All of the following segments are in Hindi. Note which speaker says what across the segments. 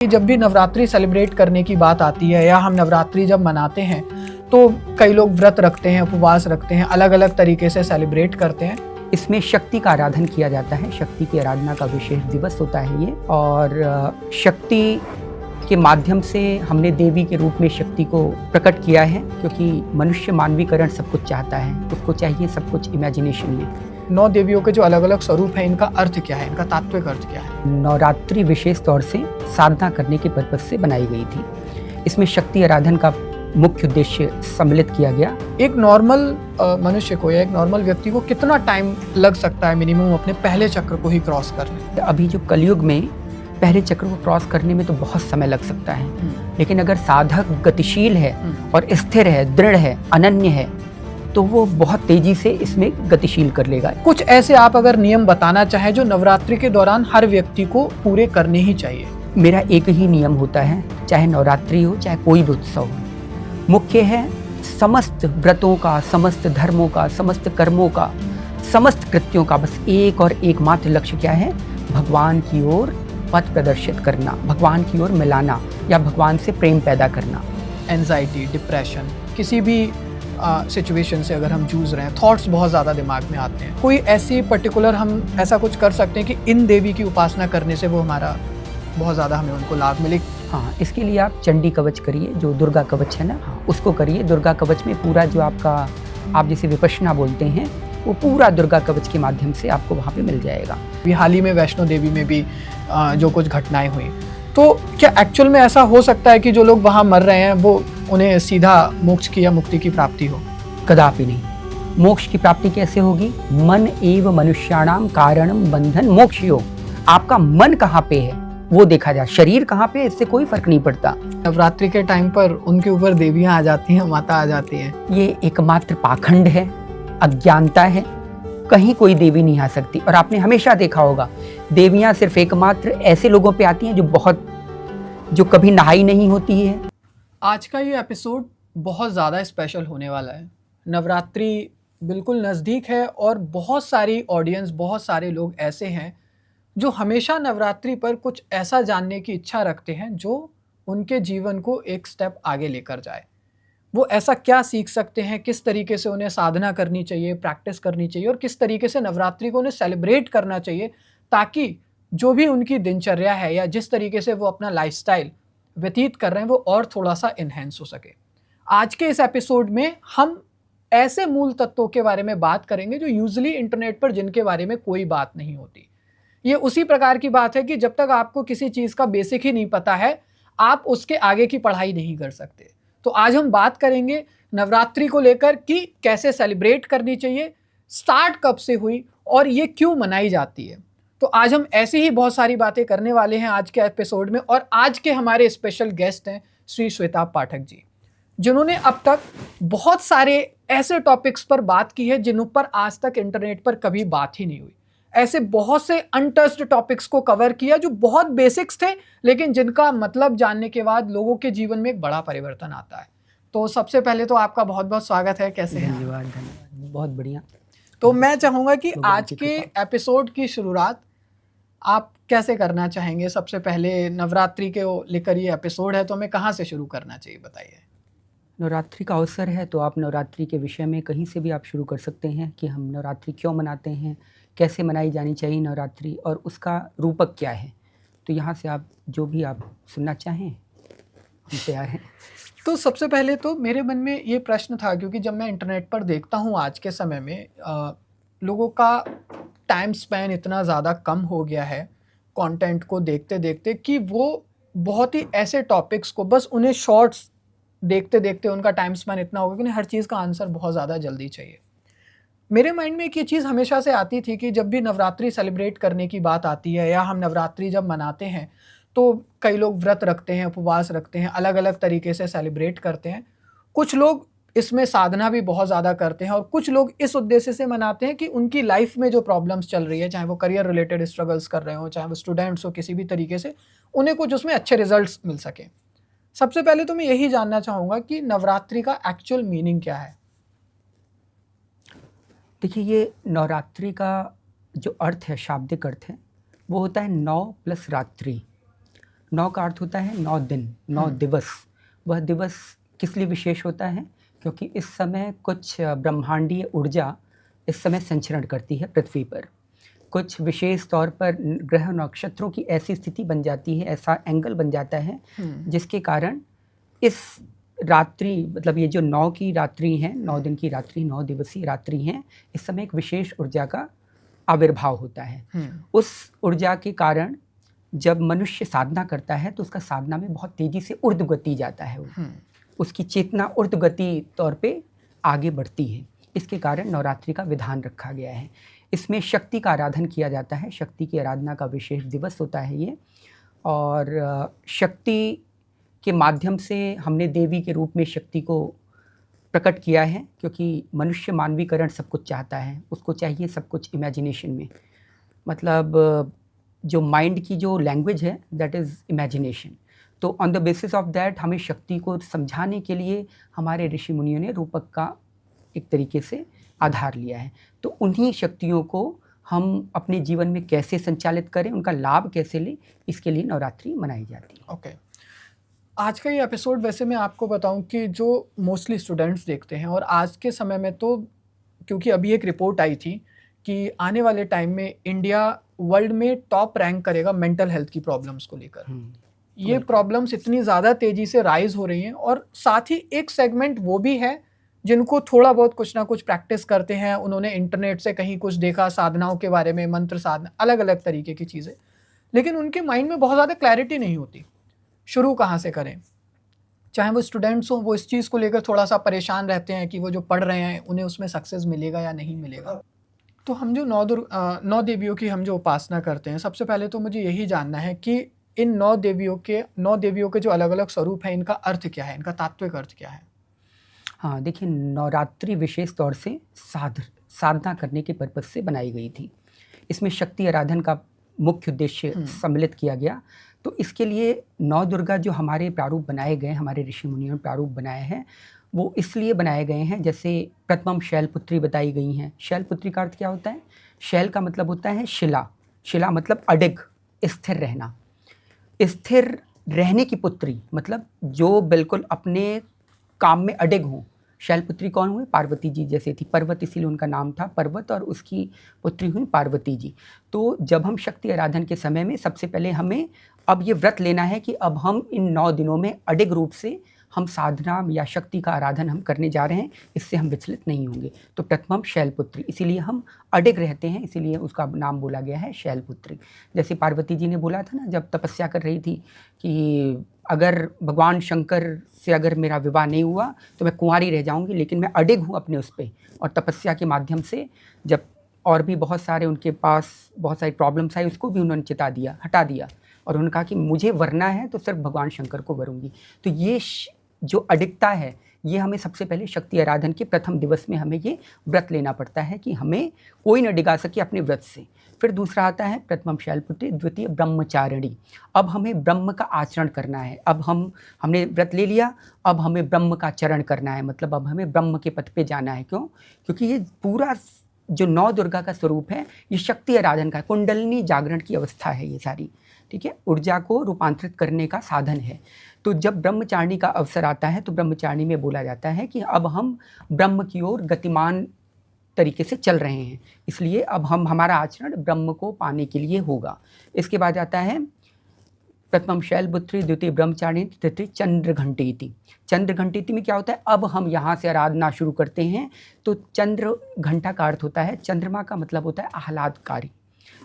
Speaker 1: जब भी नवरात्रि सेलिब्रेट करने की बात आती है या हम नवरात्रि जब मनाते हैं तो कई लोग व्रत रखते हैं, उपवास रखते हैं, अलग अलग तरीके से सेलिब्रेट करते हैं।
Speaker 2: इसमें शक्ति का आराधन किया जाता है। शक्ति की आराधना का विशेष दिवस होता है ये, और शक्ति के माध्यम से हमने देवी के रूप में शक्ति को प्रकट किया है, क्योंकि मनुष्य मानवीकरण सब कुछ चाहता है, उसको चाहिए सब कुछ इमेजिनेशन में।
Speaker 1: 9 देवियों के जो अलग अलग स्वरूप हैं, इनका अर्थ क्या है, इनका तात्विक अर्थ क्या है?
Speaker 2: नवरात्रि विशेष तौर से साधना करने के पर्पज से बनाई गई थी। इसमें शक्ति आराधन का मुख्य उद्देश्य सम्मिलित किया गया।
Speaker 1: एक नॉर्मल मनुष्य को या एक नॉर्मल व्यक्ति को कितना टाइम लग सकता है मिनिमम अपने पहले चक्र को ही क्रॉस करने?
Speaker 2: अभी जो कलयुग में पहले चक्र को क्रॉस करने में तो बहुत समय लग सकता है, लेकिन अगर साधक गतिशील है और स्थिर है, दृढ़ है, अनन्य है, तो वो बहुत तेजी से इसमें गतिशील कर लेगा।
Speaker 1: कुछ ऐसे आप अगर नियम बताना चाहें जो नवरात्रि के दौरान हर व्यक्ति को पूरे करने ही चाहिए?
Speaker 2: मेरा एक ही नियम होता है, चाहे नवरात्रि हो चाहे कोई भी उत्सव हो। मुख्य है समस्त व्रतों का, समस्त धर्मों का, समस्त कर्मों का, समस्त कृत्यों का बस एक और एकमात्र लक्ष्य क्या है? भगवान की ओर पथ प्रदर्शित करना, भगवान की ओर मिलाना या भगवान से प्रेम पैदा करना।
Speaker 1: एंजाइटी, डिप्रेशन, किसी भी सिचुएशन से अगर हम जूझ रहे हैं, थॉट्स बहुत ज़्यादा दिमाग में आते हैं, कोई ऐसी पर्टिकुलर हम ऐसा कुछ कर सकते हैं कि इन देवी की उपासना करने से वो हमारा बहुत ज़्यादा हमें उनको लाभ मिले?
Speaker 2: हाँ, इसके लिए आप चंडी कवच करिए, जो दुर्गा कवच है ना, उसको करिए। दुर्गा कवच में पूरा जो आपका, आप जिसे विपश्यना बोलते हैं, वो पूरा दुर्गा कवच के माध्यम से आपको वहाँ पे मिल जाएगा।
Speaker 1: अभी हाल ही में वैष्णो देवी में भी जो कुछ घटनाएं हुई, तो क्या एक्चुअल में ऐसा हो सकता है कि जो लोग वहाँ मर रहे हैं वो उन्हें सीधा मोक्ष की या मुक्ति की प्राप्ति हो?
Speaker 2: कदापि नहीं। मोक्ष की प्राप्ति कैसे होगी? मन एव मनुष्याणाम कारणम बंधन मोक्षयो। आपका मन कहाँ पे है वो देखा जाए, शरीर कहाँ पे है इससे कोई फर्क नहीं पड़ता।
Speaker 1: नवरात्रि के टाइम पर उनके ऊपर देवियां आ जाती हैं, माता आ जाती हैं।
Speaker 2: ये एकमात्र पाखंड है, अज्ञानता है। कहीं कोई देवी नहीं आ सकती। और आपने हमेशा देखा होगा, देवियां सिर्फ एकमात्र ऐसे लोगों पे आती हैं जो कभी नहाई नहीं होती है।
Speaker 1: आज का ये एपिसोड बहुत ज़्यादा स्पेशल होने वाला है। नवरात्रि बिल्कुल नज़दीक है और बहुत सारी ऑडियंस, बहुत सारे लोग ऐसे हैं जो हमेशा नवरात्रि पर कुछ ऐसा जानने की इच्छा रखते हैं जो उनके जीवन को एक स्टेप आगे लेकर जाए। वो ऐसा क्या सीख सकते हैं, किस तरीके से उन्हें साधना करनी चाहिए, प्रैक्टिस करनी चाहिए और किस तरीके से नवरात्रि को उन्हें सेलिब्रेट करना चाहिए, ताकि जो भी उनकी दिनचर्या है या जिस तरीके से वो अपना लाइफस्टाइल व्यतीत कर रहे हैं वो और थोड़ा सा इन्हेंस हो सके। आज के इस एपिसोड में हम ऐसे मूल तत्वों के बारे में बात करेंगे जो यूजुअली इंटरनेट पर जिनके बारे में कोई बात नहीं होती। ये उसी प्रकार की बात है कि जब तक आपको किसी चीज़ का बेसिक ही नहीं पता है, आप उसके आगे की पढ़ाई नहीं कर सकते। तो आज हम बात करेंगे नवरात्रि को लेकर कि कैसे सेलिब्रेट करनी चाहिए, स्टार्ट कब से हुई और ये क्यों मनाई जाती है। तो आज हम ऐसी ही बहुत सारी बातें करने वाले हैं आज के एपिसोड में। और आज के हमारे स्पेशल गेस्ट हैं श्री श्वेता पाठक जी, जिन्होंने अब तक बहुत सारे ऐसे टॉपिक्स पर बात की है जिन पर आज तक इंटरनेट पर कभी बात ही नहीं हुई। ऐसे बहुत से अनटच्ड टॉपिक्स को कवर किया जो बहुत बेसिक्स थे, लेकिन जिनका मतलब जानने के बाद लोगों के जीवन में एक बड़ा परिवर्तन आता है। तो सबसे पहले तो आपका बहुत बहुत स्वागत है। कैसे हैं?
Speaker 2: धन्यवाद, धन्यवाद, बहुत बढ़िया।
Speaker 1: तो मैं चाहूँगा कि आज के एपिसोड की शुरुआत आप कैसे करना चाहेंगे? सबसे पहले नवरात्रि के लेकर ये एपिसोड है, तो हमें कहाँ से शुरू करना चाहिए, बताइए।
Speaker 2: नवरात्रि का अवसर है तो आप नवरात्रि के विषय में कहीं से भी आप शुरू कर सकते हैं कि हम नवरात्रि क्यों मनाते हैं, कैसे मनाई जानी चाहिए नवरात्रि और उसका रूपक क्या है। तो यहाँ से आप जो भी आप सुनना चाहें हम तैयार हैं।
Speaker 1: तो सबसे पहले तो मेरे मन में ये प्रश्न था, क्योंकि जब मैं इंटरनेट पर देखता हूँ आज के समय में लोगों का टाइम स्पैन इतना ज़्यादा कम हो गया है कंटेंट को देखते देखते कि वो बहुत ही ऐसे टॉपिक्स को, बस उन्हें शॉर्ट्स देखते देखते उनका टाइम स्पैन इतना हो गया कि उन्हें हर चीज़ का आंसर बहुत ज़्यादा जल्दी चाहिए। मेरे माइंड में एक ये चीज़ हमेशा से आती थी कि जब भी नवरात्रि सेलिब्रेट करने की बात आती है या हम नवरात्रि जब मनाते हैं तो कई लोग व्रत रखते हैं, उपवास रखते हैं, अलग अलग तरीके से सेलिब्रेट करते हैं। कुछ लोग इसमें साधना भी बहुत ज़्यादा करते हैं और कुछ लोग इस उद्देश्य से मनाते हैं कि उनकी लाइफ में जो प्रॉब्लम्स चल रही है, चाहे वो करियर रिलेटेड स्ट्रगल्स कर रहे हो, चाहे वो स्टूडेंट्स हो, किसी भी तरीके से उन्हें कुछ उसमें अच्छे रिजल्ट्स मिल सकें। सबसे पहले तो मैं यही जानना चाहूँगा कि नवरात्रि का एक्चुअल मीनिंग क्या है?
Speaker 2: देखिए, ये नवरात्रि का जो अर्थ है, शाब्दिक अर्थ है, वो होता है 9 प्लस रात्रि। 9 का अर्थ होता है 9 दिन, 9 दिवस। वह दिवस किस लिए विशेष होता है? क्योंकि इस समय कुछ ब्रह्मांडीय ऊर्जा इस समय संचरण करती है पृथ्वी पर। कुछ विशेष तौर पर ग्रह नक्षत्रों की ऐसी स्थिति बन जाती है, ऐसा एंगल बन जाता है जिसके कारण इस रात्रि, मतलब ये जो 9 की रात्रि है, 9 दिन की रात्रि, 9 दिवसीय रात्रि हैं, इस समय एक विशेष ऊर्जा का आविर्भाव होता है। उस ऊर्जा के कारण जब मनुष्य साधना करता है तो उसका साधना में बहुत तेजी से ऊर्ध्व गति जाता है, उसकी चेतना ऊर्ध्व गति तौर पे आगे बढ़ती है। इसके कारण नवरात्रि का विधान रखा गया है। इसमें शक्ति का आराधन किया जाता है, शक्ति की आराधना का विशेष दिवस होता है ये। और शक्ति के माध्यम से हमने देवी के रूप में शक्ति को प्रकट किया है, क्योंकि मनुष्य मानवीकरण सब कुछ चाहता है, उसको चाहिए सब कुछ इमेजिनेशन में। मतलब जो माइंड की जो लैंग्वेज है दैट इज़ इमेजिनेशन। तो on the basis of that हमें शक्ति को समझाने के लिए हमारे ऋषि मुनियों ने रूपक का एक तरीके से आधार लिया है। तो उन्हीं शक्तियों को हम अपने जीवन में कैसे संचालित करें, उनका लाभ कैसे लें, इसके लिए नवरात्रि मनाई जाती है।
Speaker 1: ओके। आज का ये एपिसोड वैसे मैं आपको बताऊं कि जो मोस्टली स्टूडेंट्स देखते हैं, और आज के समय में तो क्योंकि अभी एक रिपोर्ट आई थी कि आने वाले टाइम में इंडिया वर्ल्ड में टॉप रैंक करेगा मेंटल हेल्थ की प्रॉब्लम्स को लेकर। ये प्रॉब्लम्स इतनी ज़्यादा तेज़ी से राइज हो रही हैं, और साथ ही एक सेगमेंट वो भी है जिनको थोड़ा बहुत कुछ ना कुछ प्रैक्टिस करते हैं, उन्होंने इंटरनेट से कहीं कुछ देखा साधनाओं के बारे में, मंत्र साधना, अलग अलग तरीके की चीज़ें, लेकिन उनके माइंड में बहुत ज़्यादा क्लैरिटी नहीं होती शुरू कहाँ से करें। चाहे वो स्टूडेंट्स हों, वो इस चीज़ को लेकर थोड़ा सा परेशान रहते हैं कि वो जो पढ़ रहे हैं उन्हें उसमें सक्सेस मिलेगा या नहीं मिलेगा। तो हम जो 9 देवियों की हम जो उपासना करते हैं, सबसे पहले तो मुझे यही जानना है कि इन 9 देवियों के जो अलग अलग स्वरूप हैं, इनका अर्थ क्या है, इनका तात्विक अर्थ क्या है?
Speaker 2: हाँ, देखिए, नवरात्रि विशेष तौर से साधना करने के पर्पज से बनाई गई थी। इसमें शक्ति आराधन का मुख्य उद्देश्य सम्मिलित किया गया। तो इसके लिए 9 दुर्गा जो हमारे प्रारूप बनाए गए, हमारे ऋषि मुनियों ने प्रारूप बनाए हैं, वो इसलिए बनाए गए हैं, जैसे प्रथम शैलपुत्री बताई गई हैं। शैलपुत्री का अर्थ क्या होता है? शैल का मतलब होता है शिला, शिला मतलब अडिग, स्थिर रहना। स्थिर रहने की पुत्री मतलब जो बिल्कुल अपने काम में अडिग हों। शैलपुत्री कौन हुए? पार्वती जी जैसे थी। पर्वत इसीलिए उनका नाम था पर्वत, और उसकी पुत्री हुई पार्वती जी। तो जब हम शक्ति आराधन के समय में सबसे पहले हमें अब ये व्रत लेना है कि अब हम इन 9 दिनों में अडिग रूप से हम साधना या शक्ति का आराधन हम करने जा रहे हैं, इससे हम विचलित नहीं होंगे। तो प्रथम शैलपुत्री, इसीलिए हम अडिग रहते हैं, इसीलिए उसका नाम बोला गया है शैलपुत्री। जैसे पार्वती जी ने बोला था ना, जब तपस्या कर रही थी कि अगर भगवान शंकर से अगर मेरा विवाह नहीं हुआ तो मैं कुंवारी रह जाऊंगी, लेकिन मैं अडिग हूँ अपने उस पर। और तपस्या के माध्यम से जब और भी बहुत सारे उनके पास बहुत सारी प्रॉब्लम्स आई, उसको भी उन्होंने हटा दिया, और उन्होंने कहा कि मुझे वरना है तो सिर्फ भगवान शंकर को वरूंगी। तो ये जो अडिगता है, ये हमें सबसे पहले शक्ति आराधन के प्रथम दिवस में हमें ये व्रत लेना पड़ता है कि हमें कोई न डिगा सके अपने व्रत से। फिर दूसरा आता है प्रथम शैलपुत्री, द्वितीय ब्रह्मचारिणी। अब हमें ब्रह्म का आचरण करना है। अब हमने व्रत ले लिया, अब हमें ब्रह्म का चरण करना है, मतलब अब हमें ब्रह्म के पथ पे जाना है। क्यों? क्योंकि ये पूरा जो 9 दुर्गा का स्वरूप है, ये शक्ति आराधन का, कुंडलिनी जागरण की अवस्था है ये सारी, ठीक है, ऊर्जा को रूपांतरित करने का साधन है। तो जब ब्रह्मचारिणी का अवसर आता है तो ब्रह्मचारिणी में बोला जाता है कि अब हम ब्रह्म की ओर गतिमान तरीके से चल रहे हैं, इसलिए अब हमारा आचरण ब्रह्म को पाने के लिए होगा। इसके बाद आता है प्रथम शैलपुत्री, द्वितीय ब्रह्मचारिणी, तृतीय चंद्र घंटेति। चंद्र घंटेति में क्या होता है? अब हम यहाँ से आराधना शुरू करते हैं। तो चंद्र घंटा का अर्थ होता है, चंद्रमा का मतलब होता है आह्लादकारी।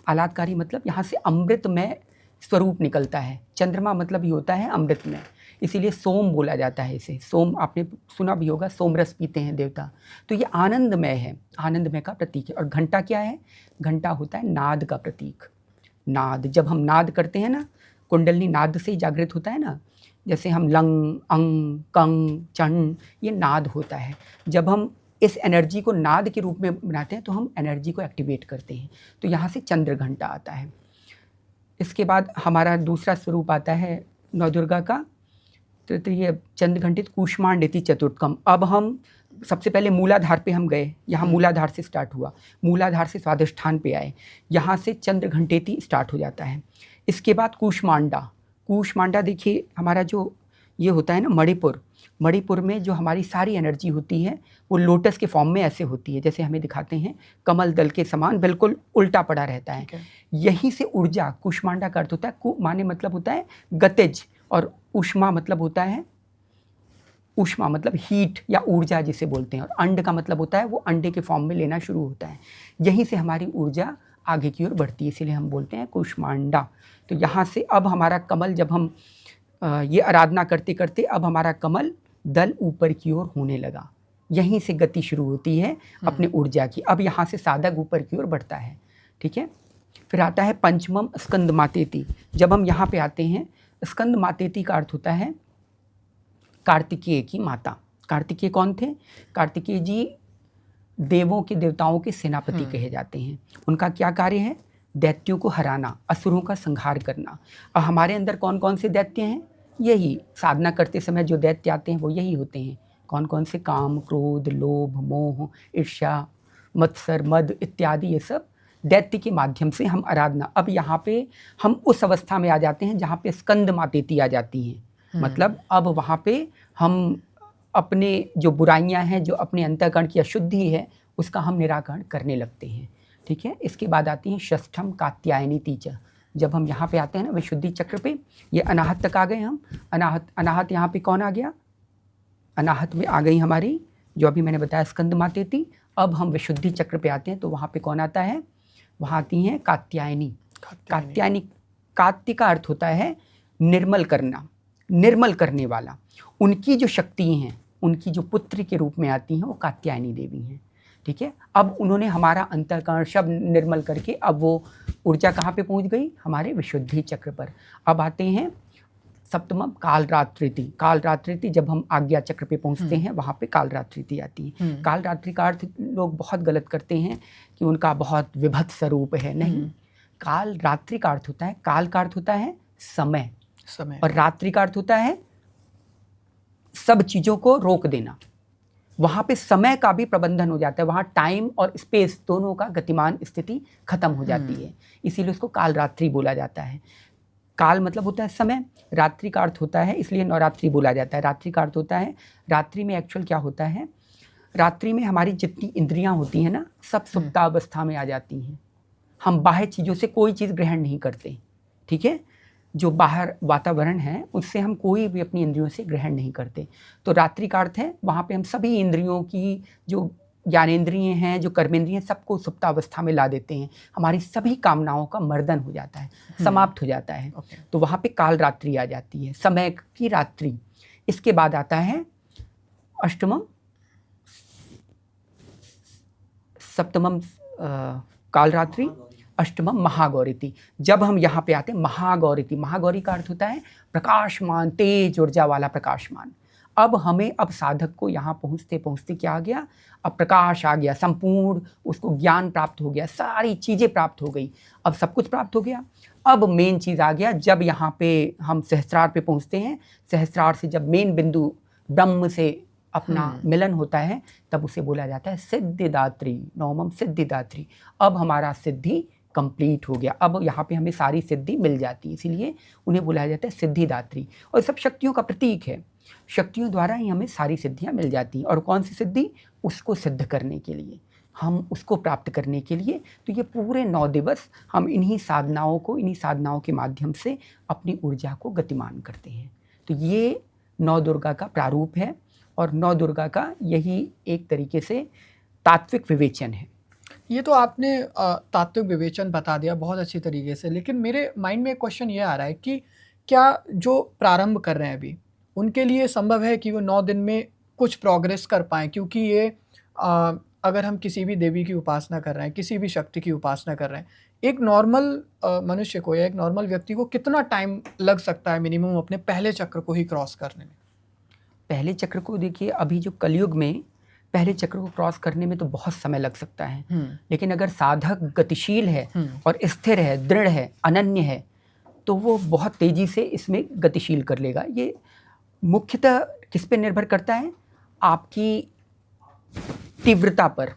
Speaker 2: आह्लादकारी मतलब यहाँ से अमृतमय स्वरूप निकलता है। चंद्रमा मतलब ही होता है अमृतमय, इसीलिए सोम बोला जाता है इसे। सोम आपने सुना भी होगा, सोमरस पीते हैं देवता। तो ये आनंदमय है, आनंदमय का प्रतीक है। और घंटा क्या है? घंटा होता है नाद का प्रतीक। नाद, जब हम नाद करते हैं ना, कुंडलिनी नाद से ही जागृत होता है ना, जैसे हम लंग, अंग, कंग, चंड, ये नाद होता है। जब हम इस एनर्जी को नाद के रूप में बनाते हैं तो हम एनर्जी को एक्टिवेट करते हैं। तो यहाँ से चंद्र घंटा आता है। इसके बाद हमारा दूसरा स्वरूप आता है 9 दुर्गा का, तृतीय चंद्र घंटित कूष्मांडेति चतुर्थकम। अब हम सबसे पहले मूलाधार पे हम गए, यहाँ मूलाधार से स्टार्ट हुआ, मूलाधार से स्वादिष्ठान पे आए, यहाँ से चंद्र घंटेति स्टार्ट हो जाता है। इसके बाद कूष्मांडा, कूष्मांडा देखिए हमारा जो ये होता है ना मणिपुर में जो हमारी सारी एनर्जी होती है वो लोटस के फॉर्म में ऐसे होती है, जैसे हमें दिखाते हैं कमल दल के समान बिल्कुल उल्टा पड़ा रहता है। यहीं से ऊर्जा, कूष्मांडा का अर्थ होता है, कु माने मतलब होता है गतिज, और ऊष्मा मतलब होता है, ऊष्मा मतलब हीट या ऊर्जा जिसे बोलते हैं, और अंड का मतलब होता है वो अंडे के फॉर्म में लेना शुरू होता है। यहीं से हमारी ऊर्जा आगे की ओर बढ़ती है, इसीलिए हम बोलते हैं कूष्मांडा। तो यहाँ से अब हमारा कमल, जब हम ये आराधना करते करते अब हमारा कमल दल ऊपर की ओर होने लगा, यहीं से गति शुरू होती है अपने ऊर्जा की। अब यहाँ से साधक ऊपर की ओर बढ़ता है, ठीक है। फिर आता है पंचमम स्कंद मातेति। जब हम यहाँ पे आते हैं, स्कंद मातेति का अर्थ होता है कार्तिकेय की माता। कार्तिकेय कौन थे? कार्तिकेय जी देवों के देवताओं के सेनापति कहे जाते हैं। उनका क्या कार्य है? दैत्यों को हराना, असुरों का संहार करना। और हमारे अंदर कौन कौन से दैत्य हैं? यही साधना करते समय जो दैत्य आते हैं वो यही होते हैं। कौन कौन से? काम, क्रोध, लोभ, मोह, ईर्ष्या, मत्सर, मद इत्यादि, ये सब दैत्य के माध्यम से हम आराधना। अब यहाँ पे हम उस अवस्था में आ जाते हैं जहाँ पे स्कंद मातेति आ जाती हैं। मतलब अब वहाँ पे हम अपने जो बुराइयां हैं, जो अपने अंतःकरण की अशुद्धि है, उसका हम निराकरण करने लगते हैं, ठीक है। इसके बाद आती है षष्ठम कात्यायनी तीज। जब हम यहाँ पे आते हैं ना विशुद्धि चक्र पे, ये अनाहत तक आ गए हम। अनाहत यहाँ पे कौन आ गया? अनाहत में आ गई हमारी जो अभी मैंने बताया स्कंद मातेति। अब हम विशुद्धि चक्र पे आते हैं तो वहाँ पे कौन आता है? वहाँ आती हैं कात्यायनी। कात्यायनी, कात्य का अर्थ होता है निर्मल करना, निर्मल करने वाला। उनकी जो शक्ति हैं, उनकी जो पुत्र के रूप में आती हैं, वो कात्यायनी देवी हैं, ठीक है। अब उन्होंने हमारा अंतःकरण सब निर्मल करके अब वो ऊर्जा कहाँ पे पहुँच गई? हमारे विशुद्धि चक्र पर। अब आते हैं सप्तमम कालरात्रिति। कालरात्रिति जब हम आज्ञा चक्र पे पहुँचते हैं, वहाँ पे कालरात्रिति आती है। कालरात्रि का अर्थ लोग बहुत गलत करते हैं कि उनका बहुत विभत्स स्वरूप है। नहीं, कालरात्रि का अर्थ होता है, काल का अर्थ होता है समय, और रात्रि का अर्थ होता है सब चीज़ों को रोक देना। वहाँ पे समय का भी प्रबंधन हो जाता है, वहाँ टाइम और स्पेस दोनों का गतिमान स्थिति खत्म हो जाती है, इसीलिए उसको कालरात्रि बोला जाता है। काल मतलब होता है समय, रात्रि का अर्थ होता है, इसलिए नवरात्रि बोला जाता है। रात्रि का अर्थ होता है, रात्रि में एक्चुअल क्या होता है? रात्रि में हमारी जितनी इंद्रियां होती हैं ना, सब सुप्तावस्था में आ जाती हैं। हम बाह्य चीज़ों से कोई चीज़ ग्रहण नहीं करते, ठीक है। जो बाहर वातावरण है उससे हम कोई भी अपनी इंद्रियों से ग्रहण नहीं करते। तो रात्रि का अर्थ है वहाँ पे हम सभी इंद्रियों की, जो ज्ञानेंद्रिय हैं, जो कर्मेंद्रिय हैं, सबको सुप्तावस्था में ला देते हैं। हमारी सभी कामनाओं का मर्दन हो जाता है, समाप्त हो जाता है। तो वहाँ पे काल रात्रि आ जाती है, समय की रात्रि। इसके बाद आता है अष्टमम, सप्तमम काल रात्रि, अष्टमम महागौरीति। जब हम यहाँ पे आते हैं महागौरीति, महागौरी का अर्थ होता है प्रकाशमान, तेज ऊर्जा वाला प्रकाशमान। अब हमें, अब साधक को यहाँ पहुँचते पहुँचते क्या आ गया? अब प्रकाश आ गया, संपूर्ण उसको ज्ञान प्राप्त हो गया, सारी चीज़ें प्राप्त हो गई, अब सब कुछ प्राप्त हो गया। अब मेन चीज़ आ गया, जब यहाँ पे हम सहस्त्रार पे पहुँचते हैं, सहस्त्रार से जब मेन बिंदु ब्रह्म से अपना मिलन होता है, तब उसे बोला जाता है सिद्धिदात्री, नवमम सिद्धिदात्री। अब हमारा सिद्धि कंप्लीट हो गया, अब यहाँ पे हमें सारी सिद्धि मिल जाती है, इसीलिए उन्हें बुलाया जाता है सिद्धिदात्री। और सब शक्तियों का प्रतीक है, शक्तियों द्वारा ही हमें सारी सिद्धियाँ मिल जाती हैं। और कौन सी सिद्धि? उसको सिद्ध करने के लिए, हम उसको प्राप्त करने के लिए। तो ये पूरे 9 दिवस हम इन्हीं साधनाओं के माध्यम से अपनी ऊर्जा को गतिमान करते हैं। तो ये 9 दुर्गा का प्रारूप है, और 9 दुर्गा का यही एक तरीके से तात्विक विवेचन है।
Speaker 1: ये तो आपने तात्विक विवेचन बता दिया बहुत अच्छी तरीके से, लेकिन मेरे माइंड में एक क्वेश्चन ये आ रहा है कि क्या जो प्रारंभ कर रहे हैं अभी, उनके लिए संभव है कि वो 9 दिन में कुछ प्रोग्रेस कर पाएँ? क्योंकि ये अगर हम किसी भी देवी की उपासना कर रहे हैं, किसी भी शक्ति की उपासना कर रहे हैं, एक नॉर्मल मनुष्य को या एक नॉर्मल व्यक्ति को कितना टाइम लग सकता है मिनिमम अपने पहले चक्र को ही क्रॉस करने में?
Speaker 2: पहले चक्र को देखिए, अभी जो कलयुग में पहले चक्र को क्रॉस करने में तो बहुत समय लग सकता है, लेकिन अगर साधक गतिशील है और स्थिर है, दृढ़ है, अनन्य है, तो वो बहुत तेजी से इसमें गतिशील कर लेगा। ये मुख्यतः किस पे निर्भर करता है? आपकी तीव्रता पर,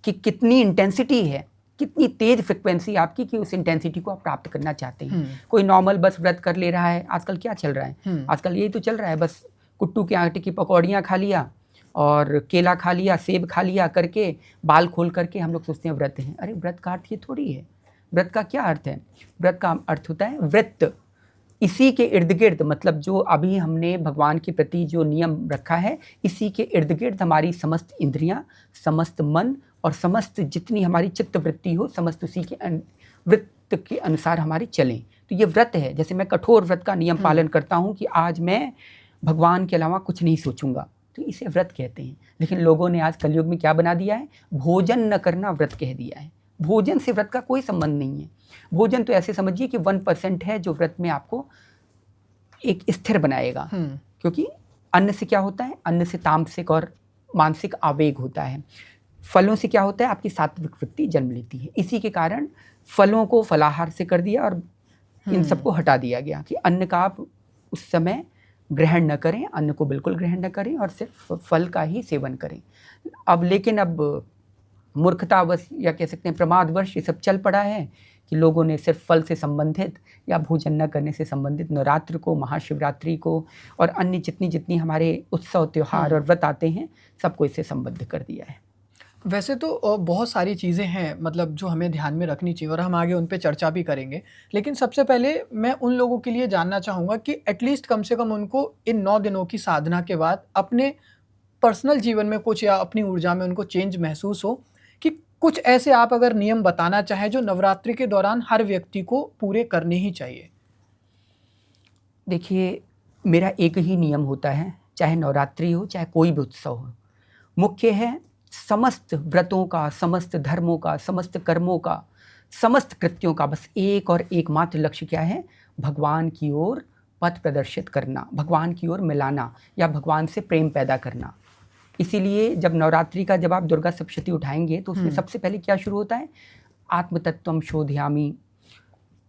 Speaker 2: कि कितनी इंटेंसिटी है कितनी तेज फ्रिक्वेंसी आपकी कि उस इंटेंसिटी को आप प्राप्त करना चाहते हैं। कोई नॉर्मल बस व्रत कर ले रहा है, आजकल क्या चल रहा है, आजकल यही तो चल रहा है, बस कुट्टू के आटे की पकौड़ियाँ खा लिया और केला खा लिया, सेब खा लिया करके, बाल खोल करके हम लोग सोचते हैं व्रत हैं। अरे व्रत का अर्थ ये थोड़ी है। व्रत का क्या अर्थ है? व्रत का अर्थ होता है वृत्त, इसी के इर्द गिर्द, मतलब जो अभी हमने भगवान के प्रति जो नियम रखा है, इसी के इर्द गिर्द हमारी समस्त इंद्रियां, समस्त मन और समस्त जितनी हमारी चित्त वृत्ति हो, समस्त उसी के वृत्त के अनुसार हमारे चलें। तो ये व्रत है। जैसे मैं कठोर व्रत का नियम पालन करता हूँ कि आज मैं भगवान के अलावा कुछ नहीं सोचूंगा, तो इसे व्रत कहते हैं। लेकिन लोगों ने आज कलयुग में क्या बना दिया है? भोजन न करना व्रत कह दिया है। भोजन से व्रत का कोई संबंध नहीं है। भोजन तो ऐसे समझिए कि 1% है जो व्रत में आपको एक स्थिर बनाएगा। क्योंकि अन्न से क्या होता है? अन्न से तामसिक और मानसिक आवेग होता है। फलों से क्या होता है? आपकी सात्विक वृत्ति जन्म लेती है। इसी के कारण फलों को फलाहार से कर दिया और इन सबको हटा दिया गया कि अन्न का आप उस समय ग्रहण न करें, अन्न को बिल्कुल ग्रहण न करें और सिर्फ फल का ही सेवन करें। लेकिन अब मूर्खतावश या कह सकते हैं प्रमादवश ये सब चल पड़ा है कि लोगों ने सिर्फ फल से संबंधित या भोजन न करने से संबंधित नवरात्र को, महाशिवरात्रि को और अन्य जितनी हमारे उत्सव, त्योहार और व्रत आते हैं, सबको इससे संबद्ध कर दिया है।
Speaker 1: वैसे तो बहुत सारी चीज़ें हैं मतलब जो हमें ध्यान में रखनी चाहिए और हम आगे उन पे चर्चा भी करेंगे। लेकिन सबसे पहले मैं उन लोगों के लिए जानना चाहूँगा कि एटलीस्ट कम से कम उनको इन 9 दिनों की साधना के बाद अपने पर्सनल जीवन में कुछ या अपनी ऊर्जा में उनको चेंज महसूस हो, कि कुछ ऐसे आप अगर नियम बताना चाहें जो नवरात्रि के दौरान हर व्यक्ति को पूरे करने ही चाहिए।
Speaker 2: देखिए, मेरा एक ही नियम होता है, चाहे नवरात्रि हो चाहे कोई भी उत्सव हो। मुख्य है समस्त व्रतों का, समस्त धर्मों का, समस्त कर्मों का, समस्त कृत्यों का बस एक और एकमात्र लक्ष्य क्या है? भगवान की ओर पथ प्रदर्शित करना, भगवान की ओर मिलाना या भगवान से प्रेम पैदा करना। इसीलिए जब नवरात्रि का जब आप दुर्गा सप्तशती उठाएंगे तो उसमें सबसे पहले क्या शुरू होता है? आत्मतत्वम शोधयामि,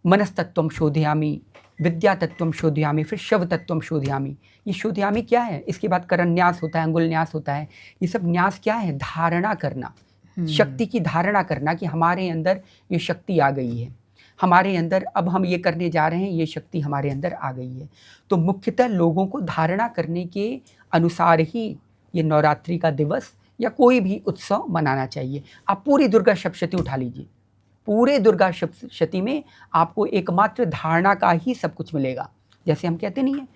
Speaker 2: मनस्तत्वम शोधयामि, विद्या तत्वम शोधयामि, फिर शव तत्वम शोधयामि। ये शोधयामि क्या है? इसके बाद करण न्यास होता है, अंगुल न्यास होता है। ये सब न्यास क्या है? धारणा करना, शक्ति की धारणा करना कि हमारे अंदर ये शक्ति आ गई है, हमारे अंदर अब हम ये करने जा रहे हैं, ये शक्ति हमारे अंदर आ गई है। तो मुख्यतः लोगों को धारणा करने के अनुसार ही ये नवरात्रि का दिवस या कोई भी उत्सव मनाना चाहिए। आप पूरी दुर्गा सप्तशती उठा लीजिए, पूरे दुर्गा सप्तशती में आपको एकमात्र धारणा का ही सब कुछ मिलेगा। जैसे हम कहते नहीं है,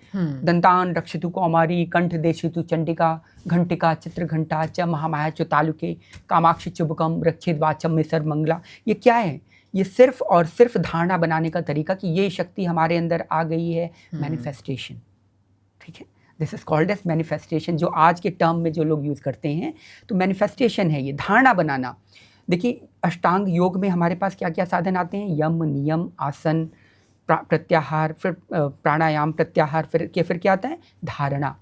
Speaker 2: दंतान रक्षितु कौमारी, कंठ देशितु चंडिका, घंटिका चित्रघंटा च महामाया च तालुके, कामाक्षी चुबकम रक्षित वाचम में सर्वमंगला। ये क्या है? ये सिर्फ और सिर्फ धारणा बनाने का तरीका कि ये शक्ति हमारे अंदर आ गई है, मैनिफेस्टेशन। ठीक है, this is called as manifestation, जो आज के टर्म में जो लोग यूज़ करते हैं। तो मैनिफेस्टेशन है ये, धारणा बनाना। देखिए, अष्टांग योग में हमारे पास क्या क्या साधन आते हैं? यम, नियम, आसन, प्रत्याहार, फिर प्राणायाम, प्रत्याहार, फिर क्या आता है? धारणा।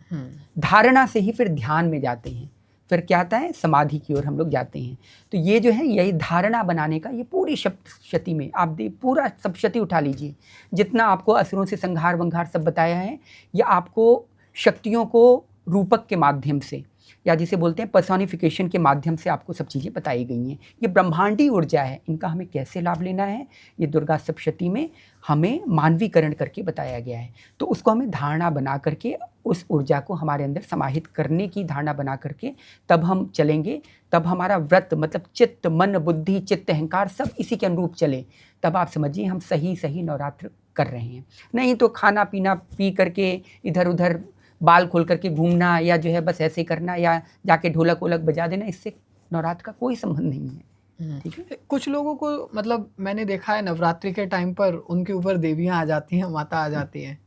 Speaker 2: धारणा से ही फिर ध्यान में जाते हैं, फिर क्या आता है? समाधि की ओर हम लोग जाते हैं। तो ये जो है, यही धारणा बनाने का, ये पूरी सप्तशती में आप पूरा सप्तशती उठा लीजिए, जितना आपको असुरों से संहार वंहार सब बताया है, या आपको शक्तियों को रूपक के माध्यम से या जिसे बोलते हैं पर्सोनिफिकेशन के माध्यम से आपको सब चीज़ें बताई गई हैं। ये ब्रह्मांडी ऊर्जा है, इनका हमें कैसे लाभ लेना है, ये दुर्गा सप्तशती में हमें मानवीकरण करके बताया गया है। तो उसको हमें धारणा बना करके, उस ऊर्जा को हमारे अंदर समाहित करने की धारणा बना करके तब हम चलेंगे, तब हमारा व्रत मतलब चित्त, मन, बुद्धि, चित्त, अहंकार सब इसी के अनुरूप चले, तब आप समझिए हम सही नवरात्र कर रहे हैं। नहीं तो खाना पीना पी करके इधर उधर बाल खोल करके घूमना या जो है बस ऐसे करना या जाके ढोलक वोलक बजा देना, इससे नवरात्र का कोई संबंध नहीं है। ठीक है,
Speaker 1: कुछ लोगों को मतलब मैंने देखा है नवरात्रि के टाइम पर उनके ऊपर देवियां आ जाती हैं, माता आ जाती हैं।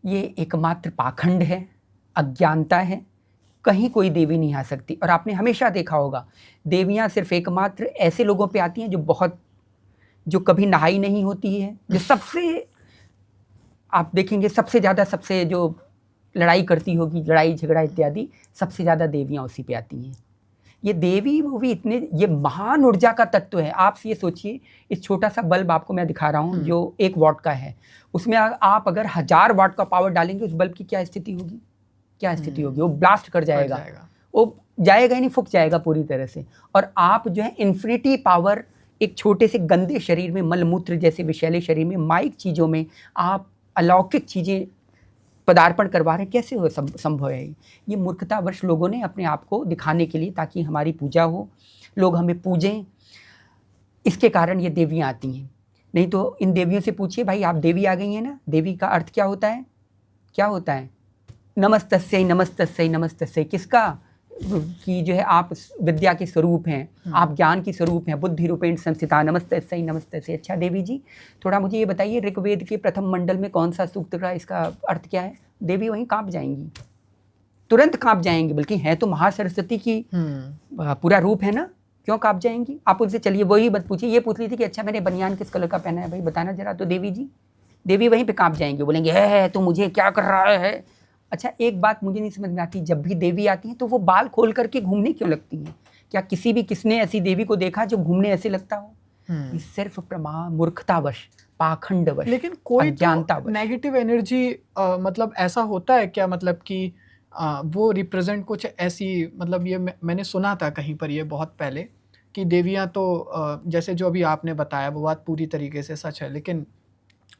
Speaker 2: ये एकमात्र पाखंड है, अज्ञानता है। कहीं कोई देवी नहीं आ सकती। और आपने हमेशा देखा होगा, देवियां सिर्फ एकमात्र ऐसे लोगों पे आती हैं जो कभी नहाई नहीं होती है, जो सबसे आप देखेंगे सबसे ज़्यादा, सबसे जो लड़ाई करती होगी, लड़ाई झगड़ा इत्यादि, सबसे ज़्यादा देवियां उसी पे आती हैं। ये देवी वो भी इतने, ये महान ऊर्जा का तत्व है। आप ये सोचिए, इस छोटा सा बल्ब आपको मैं दिखा रहा हूँ जो 1 वाट का है, उसमें आप अगर 1000 वाट का पावर डालेंगे, उस बल्ब की क्या स्थिति होगी? क्या स्थिति होगी? वो ब्लास्ट कर जाएगा, वो जाएगा ही नहीं, फूक जाएगा पूरी तरह से। और आप जो है इन्फिनिटी पावर एक छोटे से गंदे शरीर में, मलमूत्र जैसे विषैले शरीर में, माइक चीज़ों में आप अलौकिक चीज़ें पदार्पण करवा रहे हैं, कैसे हो संभव है? ये मूर्खतावश लोगों ने अपने आप को दिखाने के लिए, ताकि हमारी पूजा हो, लोग हमें पूजें, इसके कारण ये देवियाँ आती हैं। नहीं तो इन देवियों से पूछिए, भाई आप देवी आ गई हैं ना, देवी का अर्थ क्या होता है? क्या होता है? नमस्तस्यै नमस्तस्यै नमस्तस्यै। किसका? कि जो है आप विद्या के स्वरूप हैं, आप ज्ञान की स्वरूप हैं, बुद्धि रूपेण संस्थिता, नमस्तस्यै नमस्तस्यै। अच्छा देवी जी, थोड़ा मुझे ये बताइए, ऋग्वेद के प्रथम मंडल में कौन सा सूक्त का इसका अर्थ क्या है? देवी वहीं कांप जाएंगी, तुरंत कांप जाएंगी, बल्कि है तो महासरस्वती की पूरा रूप है ना, क्यों कांप जाएंगी? आप उनसे चलिए वही बात पूछिए। ये पूछ ली थी कि अच्छा मैंने बनियान किस कलर का पहना है, भाई बताना जरा, तो देवी जी, देवी वहीं पे कांप जाएंगे, बोलेंगे है तो मुझे क्या कर रहा है। अच्छा एक बात मुझे नहीं समझ में आती, जब भी देवी आती हैं तो वो बाल खोल करके घूमने क्यों लगती हैं? क्या किसने ऐसी देवी को देखा जो घूमने ऐसे लगता हो? ये सिर्फ मूर्खतावश, पाखंडवश,
Speaker 1: लेकिन कोई
Speaker 2: अज्ञानतावश।
Speaker 1: नेगेटिव एनर्जी मतलब ऐसा होता है क्या, मतलब कि वो रिप्रेजेंट कुछ ऐसी, मतलब ये मैंने सुना था कहीं पर ये बहुत पहले, कि देवियाँ तो जैसे जो अभी आपने बताया वो बात पूरी तरीके से सच है, लेकिन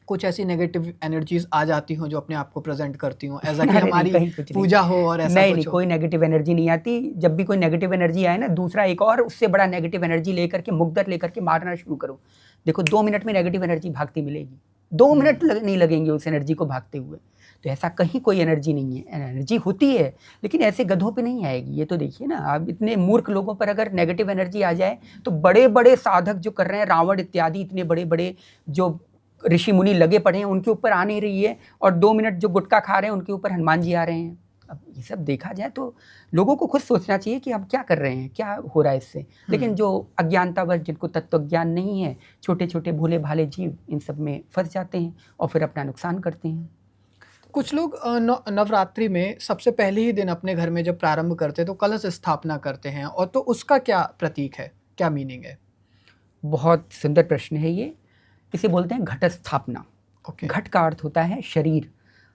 Speaker 1: कुछ ऐसी नेगेटिव एनर्जीज आ जाती हों जो अपने आप को प्रेजेंट करती हों, ऐसा कि हमारी पूजा हो और ऐसा
Speaker 2: नहीं,
Speaker 1: कुछ
Speaker 2: नहीं,
Speaker 1: हो।
Speaker 2: कोई नेगेटिव एनर्जी नहीं आती। जब भी कोई नेगेटिव एनर्जी आए ना, दूसरा एक और उससे बड़ा नेगेटिव एनर्जी लेकर के, मुग्दर लेकर के मारना शुरू करो, देखो 2 मिनट में नेगेटिव एनर्जी भागती मिलेगी, 2 मिनट नहीं लगेंगे उस एनर्जी को भागते हुए। तो ऐसा कहीं कोई एनर्जी नहीं है, एनर्जी होती है लेकिन ऐसे गधों पे नहीं आएगी। ये तो देखिए ना, अब इतने मूर्ख लोगों पर अगर नेगेटिव एनर्जी आ जाए तो बड़े बड़े साधक जो कर रहे हैं, रावण इत्यादि इतने बड़े बड़े जो ऋषि मुनि लगे पड़े हैं, उनके ऊपर आ नहीं रही है, और 2 मिनट जो गुटखा खा रहे हैं उनके ऊपर हनुमान जी आ रहे हैं। अब ये सब देखा जाए तो लोगों को खुद सोचना चाहिए कि हम क्या कर रहे हैं, क्या हो रहा है इससे। लेकिन जो अज्ञानतावश, जिनको तत्व ज्ञान नहीं है, छोटे छोटे भोले भाले जीव इन सब में फंस जाते हैं और फिर अपना नुकसान करते हैं।
Speaker 1: कुछ लोग नवरात्रि में सबसे पहले ही दिन अपने घर में जब प्रारंभ करते हैं तो कलश स्थापना करते हैं, और तो उसका क्या प्रतीक है, क्या मीनिंग है?
Speaker 2: बहुत सुंदर प्रश्न है ये। इसे बोलते हैं घट स्थापना। घट का अर्थ होता है शरीर।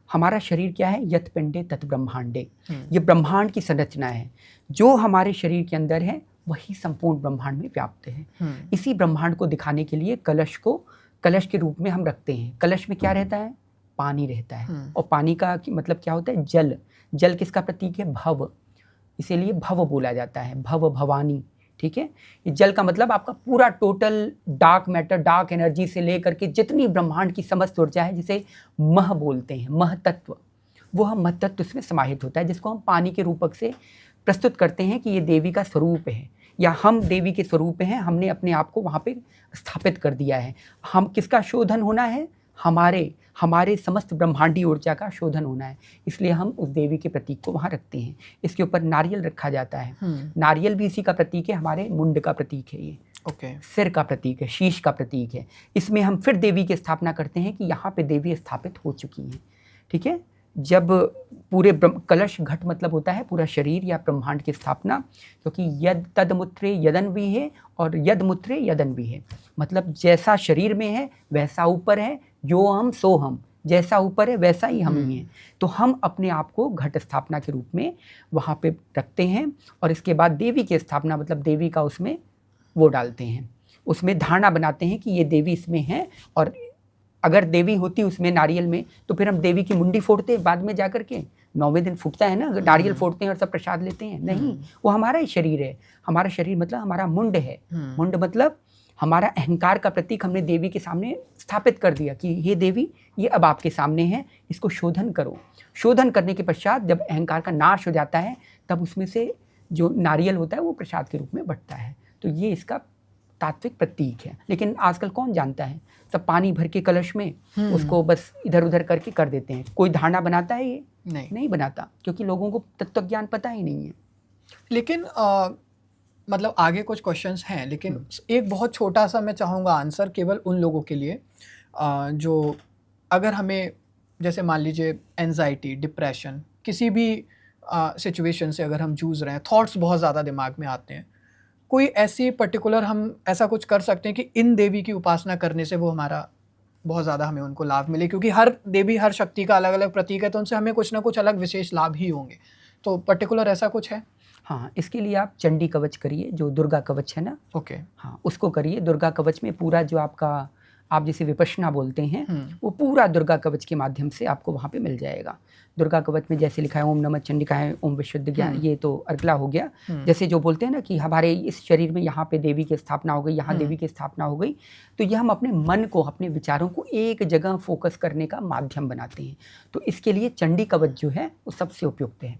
Speaker 2: हमारा शरीर क्या है? यत पिंडे तत् ब्रह्मांडे। ये ब्रह्मांड की संरचना है। जो हमारे शरीर के अंदर है वही संपूर्ण ब्रह्मांड में व्याप्त है। इसी ब्रह्मांड को दिखाने के लिए कलश को कलश के रूप में हम रखते हैं। कलश में क्या रहता है? पानी रहता है। और पानी का मतलब क्या होता है? जल। जल किसका प्रतीक है? भव। इसीलिए भव बोला जाता है, भव भवानी। ठीक है, ये जल का मतलब आपका पूरा total dark matter, dark energy से लेकर के जितनी ब्रह्मांड की समस्त ऊर्जा है, जिसे मह बोलते हैं, मह तत्व, वो हम मह तत्व इसमें समाहित होता है, जिसको हम पानी के रूपक से प्रस्तुत करते हैं कि ये देवी का स्वरूप है, या हम देवी के स्वरूप हैं। हमने अपने आप को वहाँ पे स्थापित कर दिया है। हम किसका शोधन होना है? हमारे समस्त ब्रह्मांडी ऊर्जा का शोधन होना है। इसलिए हम उस देवी के प्रतीक को वहाँ रखते हैं। इसके ऊपर नारियल रखा जाता है। नारियल भी इसी का प्रतीक है, हमारे मुंड का प्रतीक है ये। सिर का प्रतीक है, शीश का प्रतीक है। इसमें हम फिर देवी की स्थापना करते हैं कि यहाँ पे देवी स्थापित हो चुकी हैं। ठीक है, जब पूरे कलश, घट मतलब होता है पूरा शरीर या ब्रह्मांड की स्थापना, क्योंकि यद तदमुत्रे यदन भी है और यद मुत्रे यदन भी है। मतलब जैसा शरीर में है वैसा ऊपर है, यो हम सो हम, जैसा ऊपर है वैसा ही हम ही हैं। तो हम अपने आप को घट स्थापना के रूप में वहाँ पे रखते हैं, और इसके बाद देवी की स्थापना मतलब देवी का उसमें वो डालते हैं, उसमें धारणा बनाते हैं कि ये देवी इसमें है। और अगर देवी होती उसमें नारियल में, तो फिर हम देवी की मुंडी फोड़ते हैं बाद में जाकर के। 9वें दिन फूटता है ना, नारियल फोड़ते हैं और सब प्रसाद लेते हैं। नहीं, वो हमारा ही शरीर है। हमारा शरीर मतलब हमारा मुंड है। मुंड मतलब हमारा अहंकार का प्रतीक हमने देवी के सामने स्थापित कर दिया कि ये देवी, ये अब आपके सामने है, इसको शोधन करो। शोधन करने के पश्चात जब अहंकार का नाश हो जाता है, तब उसमें से जो नारियल होता है वो प्रसाद के रूप में बंटता है। तो ये इसका तात्विक प्रतीक है। लेकिन आजकल कौन जानता है? सब पानी भर के कलश में उसको बस इधर उधर करके कर देते हैं। कोई धारणा बनाता है? ये नहीं बनाता, क्योंकि लोगों को तत्व ज्ञान पता ही नहीं है।
Speaker 1: लेकिन मतलब आगे कुछ क्वेश्चंस हैं, लेकिन एक बहुत छोटा सा मैं चाहूँगा आंसर, केवल उन लोगों के लिए जो अगर हमें, जैसे मान लीजिए एंजाइटी, डिप्रेशन, किसी भी सिचुएशन से अगर हम जूझ रहे हैं, थॉट्स बहुत ज़्यादा दिमाग में आते हैं, कोई ऐसी पर्टिकुलर हम ऐसा कुछ कर सकते हैं कि इन देवी की उपासना करने से वो हमारा बहुत ज़्यादा हमें उनको लाभ मिले? क्योंकि हर देवी, हर शक्ति का अलग अलग प्रतीक है, तो उनसे हमें कुछ ना कुछ अलग विशेष लाभ ही होंगे। तो पर्टिकुलर ऐसा कुछ है?
Speaker 2: हाँ, इसके लिए आप चंडी कवच करिए, जो दुर्गा कवच है ना,
Speaker 1: ओके।
Speaker 2: हाँ, उसको करिए। दुर्गा कवच में पूरा जो आपका, आप जिसे विपश्यना बोलते हैं, वो पूरा दुर्गा कवच के माध्यम से आपको वहाँ पे मिल जाएगा। दुर्गा कवच में जैसे लिखा है ओम नमः चंडिकाय ओम विशुद्ध ज्ञान, ये तो अगला हो गया। जैसे जो बोलते हैं ना कि हमारे इस शरीर में यहाँ पे देवी की स्थापना हो गई, यहाँ देवी की स्थापना हो गई, तो ये हम अपने मन को, अपने विचारों को एक जगह फोकस करने का माध्यम बनाते हैं। तो इसके लिए चंडी कवच जो है वो सबसे उपयुक्त है।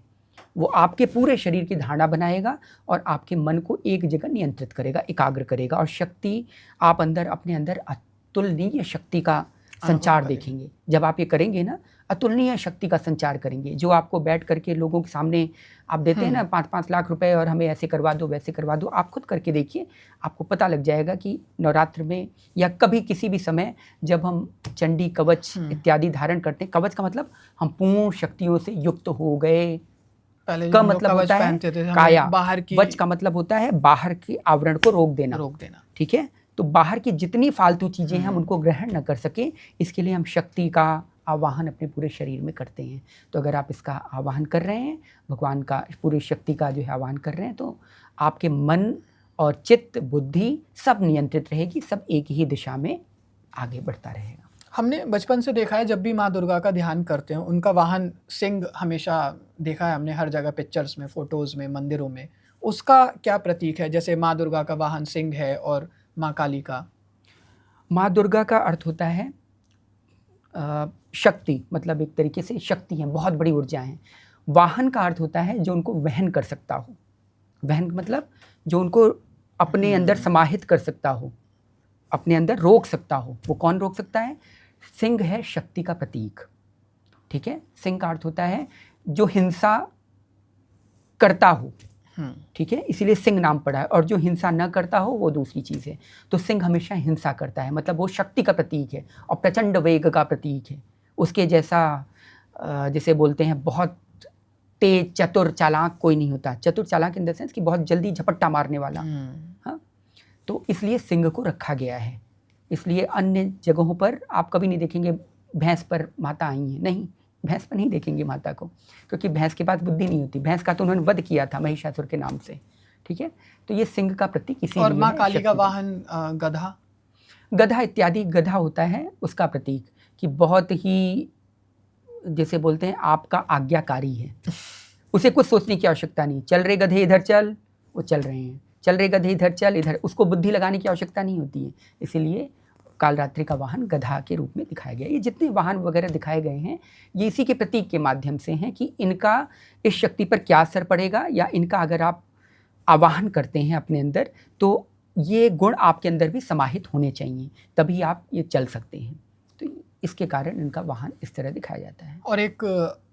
Speaker 2: वो आपके पूरे शरीर की धारणा बनाएगा और आपके मन को एक जगह नियंत्रित करेगा, एकाग्र करेगा, और शक्ति आप अंदर, अपने अंदर अतुलनीय शक्ति का संचार देखेंगे। जब आप ये करेंगे ना, अतुलनीय शक्ति का संचार करेंगे, जो आपको बैठ करके लोगों के सामने आप देते हैं ना 5-5 लाख रुपए और हमें ऐसे करवा दो वैसे करवा दो, आप खुद करके देखिए, आपको पता लग जाएगा कि नवरात्र में या कभी किसी भी समय जब हम चंडी कवच इत्यादि धारण करते हैं, कवच का मतलब हम पूर्ण शक्तियों से युक्त हो गए। का मतलब होता है काया,
Speaker 1: बाहर की,
Speaker 2: वच का मतलब होता है बाहर के आवरण को रोक देना। ठीक है, तो बाहर की जितनी फालतू चीजें हम उनको ग्रहण न कर सके, इसके लिए हम शक्ति का आवाहन अपने पूरे शरीर में करते हैं। तो अगर आप इसका आवाहन कर रहे हैं, भगवान का पूरी शक्ति का जो है आवाहन कर रहे हैं, तो आपके मन और चित्त बुद्धि सब नियंत्रित रहेगी, सब एक ही दिशा में आगे बढ़ता रहेगा।
Speaker 1: हमने बचपन से देखा है, जब भी माँ दुर्गा का ध्यान करते हैं, उनका वाहन सिंह हमेशा देखा है हमने, हर जगह पिक्चर्स में, फोटोज में, मंदिरों में। उसका क्या प्रतीक है? जैसे माँ दुर्गा का वाहन सिंह है और माँ काली का।
Speaker 2: माँ दुर्गा का अर्थ होता है शक्ति, मतलब एक तरीके से शक्ति है, बहुत बड़ी ऊर्जा है। वाहन का अर्थ होता है जो उनको वहन कर सकता हो। वहन मतलब जो उनको अपने अंदर समाहित कर सकता हो, अपने अंदर रोक सकता हो। वो कौन रोक सकता है? सिंह है शक्ति का प्रतीक। ठीक है, सिंह का अर्थ होता है जो हिंसा करता हो। ठीक है, इसीलिए सिंह नाम पड़ा है। और जो हिंसा न करता हो वो दूसरी चीज़ है। तो सिंह हमेशा हिंसा करता है, मतलब वो शक्ति का प्रतीक है और प्रचंड वेग का प्रतीक है। उसके जैसा जिसे बोलते हैं बहुत तेज चतुर चालाक कोई नहीं होता। चतुर चालाक इन द सेंस कि बहुत जल्दी झपट्टा मारने वाला। हाँ, तो इसलिए सिंह को रखा गया है। इसलिए अन्य जगहों पर आप कभी नहीं देखेंगे भैंस पर माता आई है, नहीं, भैंस पर नहीं देखेंगे माता को, क्योंकि भैंस के पास बुद्धि नहीं होती। भैंस का तो उन्होंने वध किया था महिषासुर के नाम से। ठीक है, तो ये सिंह का प्रतीक इसीलिए।
Speaker 1: और माँ काली का वाहन गधा,
Speaker 2: गधा इत्यादि, गधा होता है उसका प्रतीक कि बहुत ही, जैसे बोलते हैं आपका आज्ञाकारी है। उसे कुछ सोचने की आवश्यकता नहीं। चल रहे गधे इधर चल, वो चल रहे हैं। चल रहे गधे इधर चल, इधर। उसको बुद्धि लगाने की आवश्यकता नहीं होती है। इसीलिए कालरात्रि का वाहन गधा के रूप में दिखाया गया। ये जितने वाहन वगैरह दिखाए गए हैं, ये इसी के प्रतीक के माध्यम से हैं कि इनका इस शक्ति पर क्या असर पड़ेगा, या इनका अगर आप आवाहन करते हैं अपने अंदर, तो ये गुण आपके अंदर भी समाहित होने चाहिए, तभी आप ये चल सकते हैं। तो इसके कारण इनका वाहन इस तरह दिखाया जाता है।
Speaker 1: और एक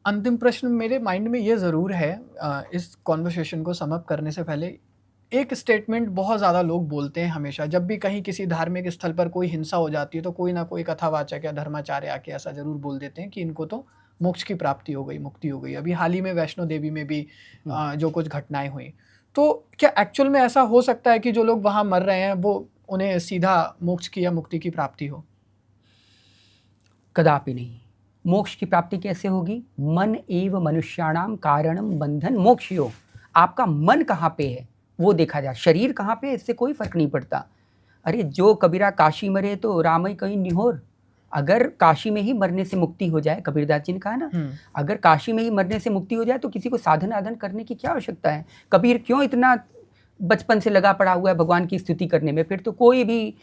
Speaker 1: अंतिम प्रश्न मेरे माइंड में ये ज़रूर है, इस कॉन्वर्सेशन को सम अप करने से पहले। एक स्टेटमेंट बहुत ज़्यादा लोग बोलते हैं हमेशा, जब भी कहीं किसी धार्मिक स्थल पर कोई हिंसा हो जाती है, तो कोई ना कोई कथावाचक या धर्माचार्य आके ऐसा ज़रूर बोल देते हैं कि इनको तो मोक्ष की प्राप्ति हो गई, मुक्ति हो गई। अभी हाल ही में वैष्णो देवी में भी जो कुछ घटनाएं हुई, तो क्या एक्चुअल में ऐसा हो सकता है कि जो लोग वहाँ मर रहे हैं वो उन्हें सीधा मोक्ष की या मुक्ति की प्राप्ति हो?
Speaker 2: कदापि नहीं। मोक्ष की प्राप्ति कैसे होगी? मन एव मनुष्याणाम कारणम बंधन मोक्षयो। आपका मन कहाँ पे है वो देखा जाए, शरीर कहाँ पे है इससे कोई फर्क नहीं पड़ता। अरे जो कबीरा काशी मरे तो राम ही कहीं निहोर। अगर काशी में ही मरने से मुक्ति हो जाए, कबीरदास जी ने कहा ना, अगर काशी में ही मरने से मुक्ति हो जाए तो किसी को साधन आधन करने की क्या आवश्यकता है? कबीर क्यों इतना बचपन से लगा पड़ा हुआ है भगवान की स्तुति करने में? फिर तो कोई भी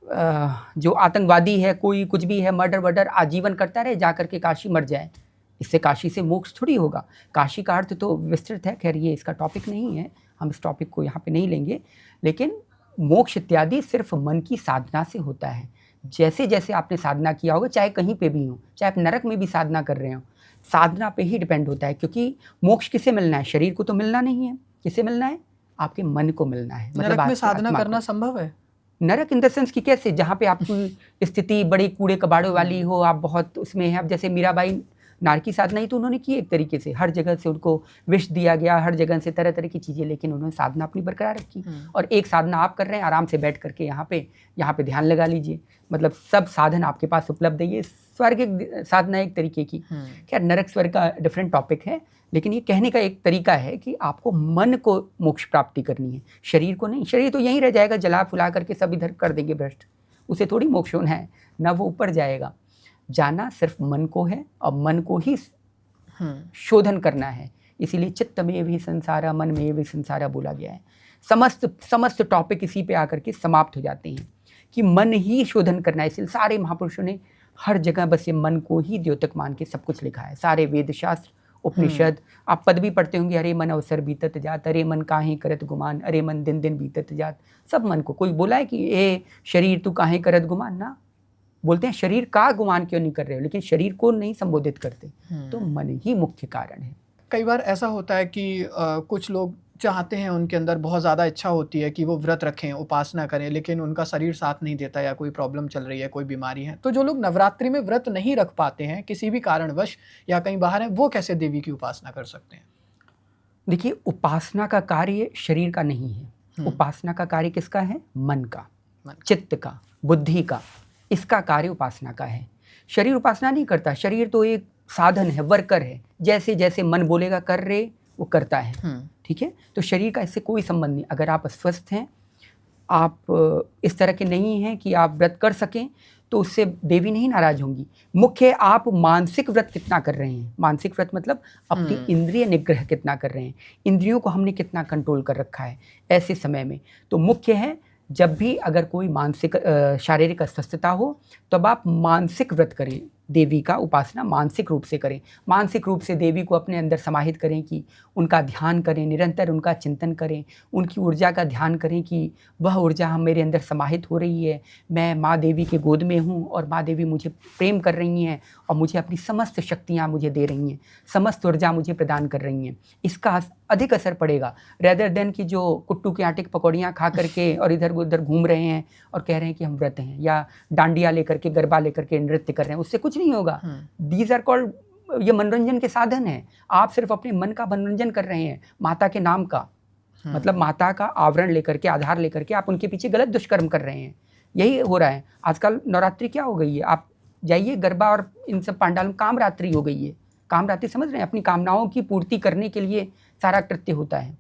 Speaker 2: जो आतंकवादी है, कोई कुछ भी है, मर्डर वर्डर आजीवन करता रहे, जा करके काशी मर जाए। इससे काशी से मोक्ष थोड़ी होगा। काशी का अर्थ तो विस्तृत है, खैर ये इसका टॉपिक नहीं है, हम इस टॉपिक को यहाँ पे नहीं लेंगे। लेकिन मोक्ष इत्यादि सिर्फ मन की साधना से होता है। जैसे जैसे आपने साधना किया होगा, चाहे कहीं पे भी हो, चाहे आप नरक में भी साधना कर रहे हो, साधना पे ही डिपेंड होता है। क्योंकि मोक्ष किसे मिलना है? शरीर को तो मिलना नहीं है। किसे मिलना है? आपके मन को मिलना है।
Speaker 1: नरक में साधना करना संभव है?
Speaker 2: नरक इन द सेंस कि कैसे? जहाँ पे आपकी स्थिति बड़ी कूड़े कबाड़े वाली हो, आप बहुत उसमें हैं। अब जैसे मीराबाई नारकी साधना ही तो उन्होंने की एक तरीके से, हर जगह से उनको विष दिया गया, हर जगह से तरह तरह की चीज़ें, लेकिन उन्होंने साधना अपनी बरकरार रखी। और एक साधना आप कर रहे हैं आराम से बैठ करके यहाँ पे ध्यान लगा लीजिए, मतलब सब साधन आपके पास उपलब्ध है। ये स्वर्ग साधना एक तरीके की, खैर नरक स्वर्ग का डिफरेंट टॉपिक है, लेकिन ये कहने का एक तरीका है कि आपको मन को मोक्ष प्राप्ति करनी है, शरीर को नहीं। शरीर तो यहीं रह जाएगा, जला फुला करके सब इधर कर देंगे भ्रष्ट, उसे थोड़ी मोक्ष होना है, ना वो ऊपर जाएगा। जाना सिर्फ मन को है और मन को ही शोधन करना है। इसीलिए चित्त में भी संसारा, मन में भी संसारा बोला गया है। समस्त टॉपिक इसी पे आकर के समाप्त हो जाते हैं कि मन ही शोधन करना है। इसलिए सारे महापुरुषों ने हर जगह बस ये मन को ही द्योतक मान के सब कुछ लिखा है। सारे वेद शास्त्र, उपनिषद, आप पद भी पढ़ते होंगे, अरे मन अवसर बीतत जात, अरे मन काहे करत गुमान, अरे मन दिन दिन बीतत जात। सब मन को, कोई बोला है कि ए शरीर तू काहे करत गुमान? ना, बोलते हैं शरीर का गुमान क्यों नहीं कर रहे हो, लेकिन शरीर को नहीं संबोधित करते। तो मन ही मुख्य कारण है।
Speaker 1: कई बार ऐसा होता है कि कुछ लोग चाहते हैं, उनके अंदर बहुत ज़्यादा इच्छा होती है कि वो व्रत रखें, उपासना करें, लेकिन उनका शरीर साथ नहीं देता या कोई प्रॉब्लम चल रही है, कोई बीमारी है। तो जो लोग नवरात्रि में व्रत नहीं रख पाते हैं किसी भी कारणवश या कहीं बाहर हैं, वो कैसे देवी की उपासना कर सकते हैं?
Speaker 2: देखिए, उपासना का कार्य शरीर का नहीं है। उपासना का कार्य किसका है? मन का, चित्त का, बुद्धि का। इसका कार्य उपासना का है। शरीर उपासना नहीं करता, शरीर तो एक साधन है, वर्कर है। जैसे जैसे मन बोलेगा कर रहे, वो करता है। ठीक है, तो शरीर का इससे कोई संबंध नहीं। अगर आप अस्वस्थ हैं, आप इस तरह के नहीं हैं कि आप व्रत कर सकें, तो उससे देवी नहीं नाराज होंगी। मुख्य आप मानसिक व्रत कितना कर रहे हैं। मानसिक व्रत मतलब अपनी इंद्रिय निग्रह कितना कर रहे हैं, इंद्रियों को हमने कितना कंट्रोल कर रखा है ऐसे समय में। तो मुख्य है, जब भी अगर कोई मानसिक शारीरिक अस्वस्थता हो, तब आप मानसिक व्रत करें, देवी का उपासना मानसिक रूप से करें। मानसिक रूप से देवी को अपने अंदर समाहित करें, कि उनका ध्यान करें, निरंतर उनका चिंतन करें, उनकी ऊर्जा का ध्यान करें कि वह ऊर्जा हम मेरे अंदर समाहित हो रही है, मैं माँ देवी के गोद में हूँ और माँ देवी मुझे प्रेम कर रही हैं और मुझे अपनी समस्त शक्तियाँ मुझे दे रही हैं, समस्त ऊर्जा मुझे प्रदान कर रही हैं। इसका अधिक असर पड़ेगा रेदर देन कि जो कुट्टू के आटे की पकौड़ियाँ खा करके और इधर उधर घूम रहे हैं और कह रहे हैं कि हम व्रत हैं, या डांडिया लेकर के, गरबा लेकर के नृत्य कर रहे हैं, उससे कुछ नहीं होगा। दीज आर कॉल्ड, ये मनोरंजन के साधन है। आप सिर्फ अपने मन का मनोरंजन कर रहे हैं, माता के नाम का, मतलब माता का आवरण लेकर के, आधार लेकर के आप उनके पीछे गलत दुष्कर्म कर रहे हैं। यही हो रहा है आजकल। नवरात्रि क्या हो गई है, आप जाइए गरबा और इन सब पांडाल में कामरात्रि हो गई है। कामरात्रि समझ रहे हैं, अपनी कामनाओं की पूर्ति करने के लिए सारा कृत्य होता है।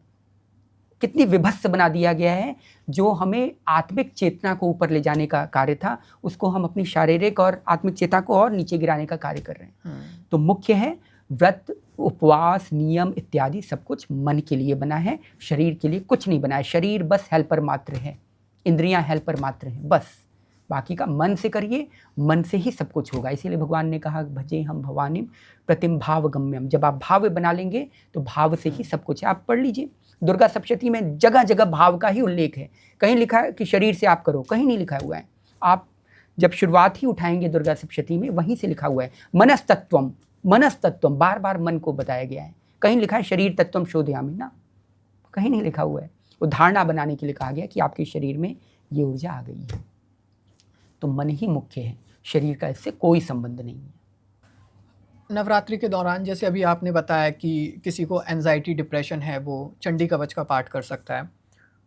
Speaker 2: कितनी विभत्स बना दिया गया है। जो हमें आत्मिक चेतना को ऊपर ले जाने का कार्य था, उसको हम अपनी शारीरिक और आत्मिक चेतना को और नीचे गिराने का कार्य कर रहे हैं। तो मुख्य है, व्रत, उपवास, नियम इत्यादि सब कुछ मन के लिए बना है, शरीर के लिए कुछ नहीं बना है। शरीर बस हेल्पर मात्र है, इंद्रियां हेल्पर मात्र हैं बस। बाकी का मन से करिए, मन से ही सब कुछ होगा। इसीलिए भगवान ने कहा, भजे हम भवानी प्रतिम भाव गम्यम। जब आप भाव बना लेंगे तो भाव से ही सब कुछ है। आप पढ़ लीजिए, दुर्गा सप्तशती में जगह जगह भाव का ही उल्लेख है। कहीं लिखा है कि शरीर से आप करो, कहीं नहीं लिखा हुआ है। आप जब शुरुआत ही उठाएंगे दुर्गा सप्तशती में, वहीं से लिखा हुआ है मनस्तत्वम, मनस्तत्वम, बार बार मन को बताया गया है। कहीं लिखा है शरीर तत्वम शोधयामि, ना, कहीं नहीं लिखा हुआ है। वो धारणा बनाने के लिए कहा गया कि आपके शरीर में ये ऊर्जा आ गई है। तो मन ही मुख्य है, शरीर का इससे कोई संबंध नहीं है।
Speaker 1: नवरात्रि के दौरान जैसे अभी आपने बताया कि किसी को एंजाइटी, डिप्रेशन है, वो चंडी कवच का पाठ कर सकता है।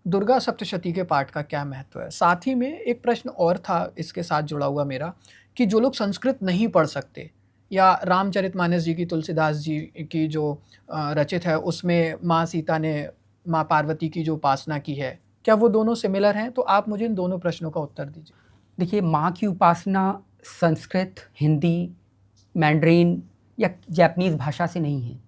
Speaker 1: दुर्गा सप्तशती के पाठ का क्या महत्व है? साथ ही में एक प्रश्न और था इसके साथ जुड़ा हुआ मेरा, कि जो लोग संस्कृत नहीं पढ़ सकते, या रामचरितमानस जी की, तुलसीदास जी की जो रचित है, उसमें माँ सीता ने माँ पार्वती की जो उपासना की है, क्या वो दोनों सिमिलर हैं? तो आप मुझे इन दोनों प्रश्नों का उत्तर दीजिए।
Speaker 2: देखिए, माँ की उपासना संस्कृत, हिंदी, मैंड्रीन या जापानीज़ भाषा से नहीं है।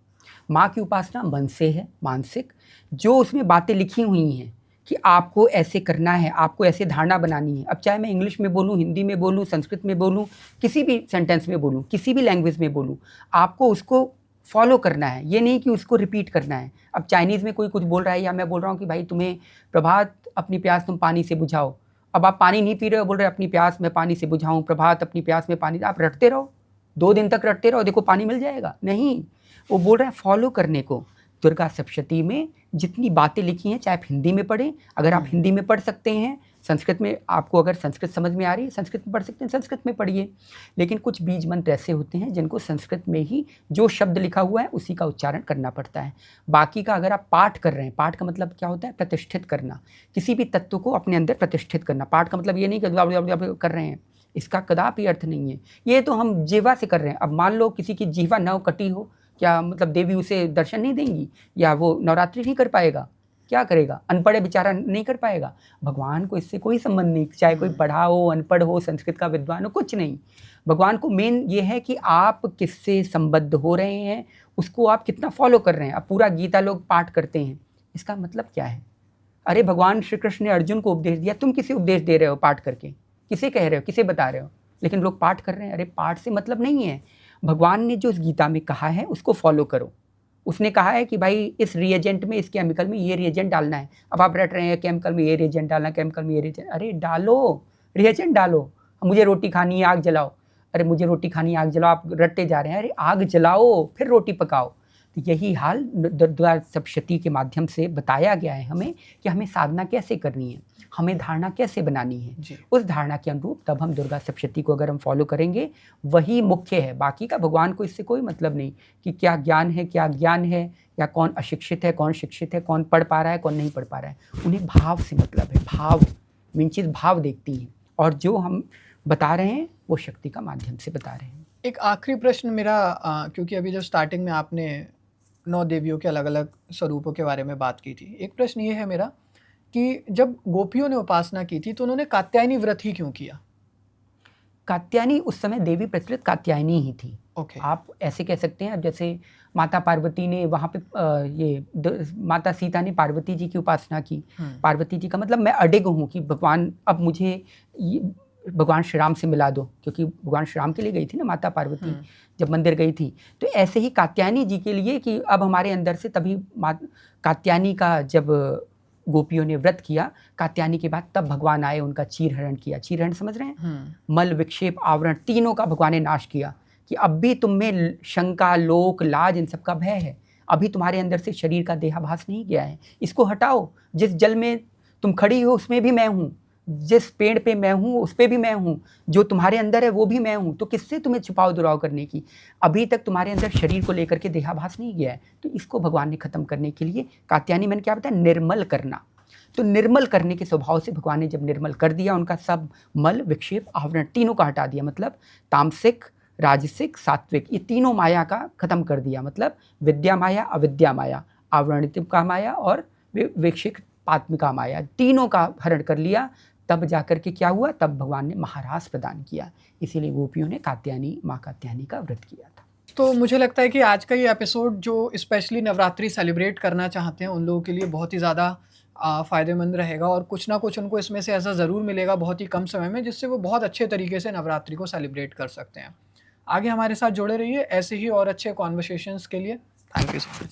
Speaker 2: माँ की उपासना मन से है, मानसिक। जो उसमें बातें लिखी हुई हैं कि आपको ऐसे करना है, आपको ऐसे धारणा बनानी है। अब चाहे मैं इंग्लिश में बोलूँ, हिंदी में बोलूँ, संस्कृत में बोलूँ, किसी भी सेंटेंस में बोलूँ, किसी भी लैंग्वेज में बोलूँ, आपको उसको फॉलो करना है। ये नहीं कि उसको रिपीट करना है। अब चाइनीज़ में कोई कुछ बोल रहा है, या मैं बोल रहा हूँ कि भाई तुम्हें प्रभात अपनी प्यास तुम पानी से बुझाओ। अब आप पानी नहीं पी रहे हो, बोल रहे अपनी प्यास मैं पानी से बुझाऊँ, प्रभात अपनी प्यास में पानी। आप रटते रहो, 2 दिन तक रटते रहो, देखो पानी मिल जाएगा। नहीं, वो बोल रहे हैं फॉलो करने को। दुर्गा सप्तशती में जितनी बातें लिखी हैं, चाहे आप हिंदी में पढ़ें, अगर आप हिंदी में पढ़ सकते हैं संस्कृत में आपको अगर संस्कृत समझ में आ रही है, संस्कृत में पढ़ सकते हैं, संस्कृत में पढ़िए। लेकिन कुछ बीज मंत्र ऐसे होते हैं जिनको संस्कृत में ही जो शब्द लिखा हुआ है उसी का उच्चारण करना पड़ता है। बाकी का अगर आप पाठ कर रहे हैं, पाठ का मतलब क्या होता है? प्रतिष्ठित करना, किसी भी तत्व को अपने अंदर प्रतिष्ठित करना। पाठ का मतलब ये नहीं कि कर रहे हैं, इसका कदापि अर्थ नहीं है। ये तो हम जीवा से कर रहे हैं। अब मान लो किसी की जीवा नव कटी हो, क्या मतलब देवी उसे दर्शन नहीं देंगी, या वो नवरात्रि नहीं कर पाएगा? क्या करेगा? अनपढ़ बेचारा नहीं कर पाएगा। भगवान को इससे कोई संबंध नहीं, चाहे कोई पढ़ा हो, अनपढ़ हो, संस्कृत का विद्वान हो, कुछ नहीं। भगवान को मेन ये है कि आप किससे संबद्ध हो रहे हैं, उसको आप कितना फॉलो कर रहे हैं। अब पूरा गीता लोग पाठ करते हैं, इसका मतलब क्या है? अरे भगवान श्री कृष्ण ने अर्जुन को उपदेश दिया, तुम किसे उपदेश दे रहे हो पाठ करके? किसे कह रहे हो, किसे बता रहे हो? लेकिन लोग पाठ कर रहे हैं। अरे पाठ से मतलब नहीं है। भगवान ने जो इस गीता में कहा है उसको फॉलो करो। उसने कहा है कि भाई इस रिएजेंट में, इस केमिकल में ये रिएजेंट डालना है। अब आप रट रहे हैं केमिकल में ये रिएजेंट डालना, केमिकल में ये रिएजेंट, अरे डालो, रिएजेंट डालो। मुझे रोटी खानी है, आग जलाओ। अरे मुझे रोटी खानी है, आग जलाओ। आप रटते जा रहे हैं। अरे आग जलाओ फिर रोटी पकाओ। तो यही हाल दुर्गा सप्तशती के माध्यम से बताया गया है हमें कि हमें साधना कैसे करनी है, हमें धारणा कैसे बनानी है। उस धारणा के अनुरूप तब हम दुर्गा सप्तशती को अगर हम फॉलो करेंगे, वही मुख्य है। बाकी का भगवान को इससे कोई मतलब नहीं कि क्या ज्ञान है, क्या ज्ञान है, या कौन अशिक्षित है, कौन शिक्षित है, कौन पढ़ पा रहा है, कौन नहीं पढ़ पा रहा है। उन्हें भाव से मतलब है। भाव मेन चीज़, भाव देखती हैं, और जो हम बता रहे हैं वो शक्ति का माध्यम से बता रहे हैं।
Speaker 1: एक आखिरी प्रश्न मेरा, क्योंकि अभी जब स्टार्टिंग में आपने 9 देवियों के अलग अलग स्वरूपों के बारे में बात की थी, एक प्रश्न ये है मेरा कि जब गोपियों ने उपासना की थी तो उन्होंने कात्यायनी व्रत ही क्यों किया?
Speaker 2: कात्यायनी उस समय देवी प्रचलित कात्यायनी ही थी।
Speaker 1: ओके।
Speaker 2: आप ऐसे कह सकते हैं। अब जैसे माता पार्वती ने वहाँ पे माता सीता ने पार्वती जी की उपासना की। पार्वती जी का मतलब मैं अडिग हूँ कि भगवान, अब मुझे भगवान श्री राम से मिला दो, क्योंकि भगवान श्री राम के लिए गई थी ना माता पार्वती, जब मंदिर गई थी। तो ऐसे ही कात्यायनी जी के लिए कि अब हमारे अंदर से, तभी कात्यायनी का जब गोपियों ने व्रत किया, कात्यायनी के बाद तब भगवान आए, उनका चीरहरण किया। चीरहरण समझ रहे हैं? मल, विक्षेप, आवरण, तीनों का भगवान ने नाश किया कि अब भी तुम में शंका, लोक, लाज, इन सब का भय है। अभी तुम्हारे अंदर से शरीर का देहाभास नहीं गया है, इसको हटाओ। जिस जल में तुम खड़ी हो उसमें भी मैं हूँ, जिस पेड़ पे मैं हूँ उस पे भी मैं हूँ, जो तुम्हारे अंदर है वो भी मैं हूँ। तो किससे तुम्हें छुपाव दुराव करने की? अभी तक तुम्हारे अंदर शरीर को लेकर के देहाभास नहीं गया है। तो इसको भगवान ने खत्म करने के लिए कात्यायनी, मैंने क्या बताया, निर्मल करना। तो निर्मल करने के स्वभाव से भगवान ने जब निर्मल कर दिया, उनका सब मल, विक्षेप, आवरण तीनों का हटा दिया, मतलब तामसिक, राजसिक, सात्विक, ये तीनों माया का खत्म कर दिया। मतलब विद्या माया, अविद्या माया, आवरणिका माया और विक्षिक पात्मिका माया, तीनों का हरण कर लिया। तब जाकर के क्या हुआ? तब भगवान ने महारास प्रदान किया। इसीलिए गोपियों ने कात्यायनी, माँ कात्यायनी का व्रत किया था।
Speaker 1: तो मुझे लगता है कि आज का ये एपिसोड जो स्पेशली नवरात्रि सेलिब्रेट करना चाहते हैं उन लोगों के लिए बहुत ही ज़्यादा फ़ायदेमंद रहेगा, और कुछ ना कुछ उनको इसमें से ऐसा ज़रूर मिलेगा बहुत ही कम समय में, जिससे वो बहुत अच्छे तरीके से नवरात्रि को सेलिब्रेट कर सकते हैं। आगे हमारे साथ जुड़े रहिए ऐसे ही और अच्छे कॉन्वर्सेशंस के लिए। Thank you so much.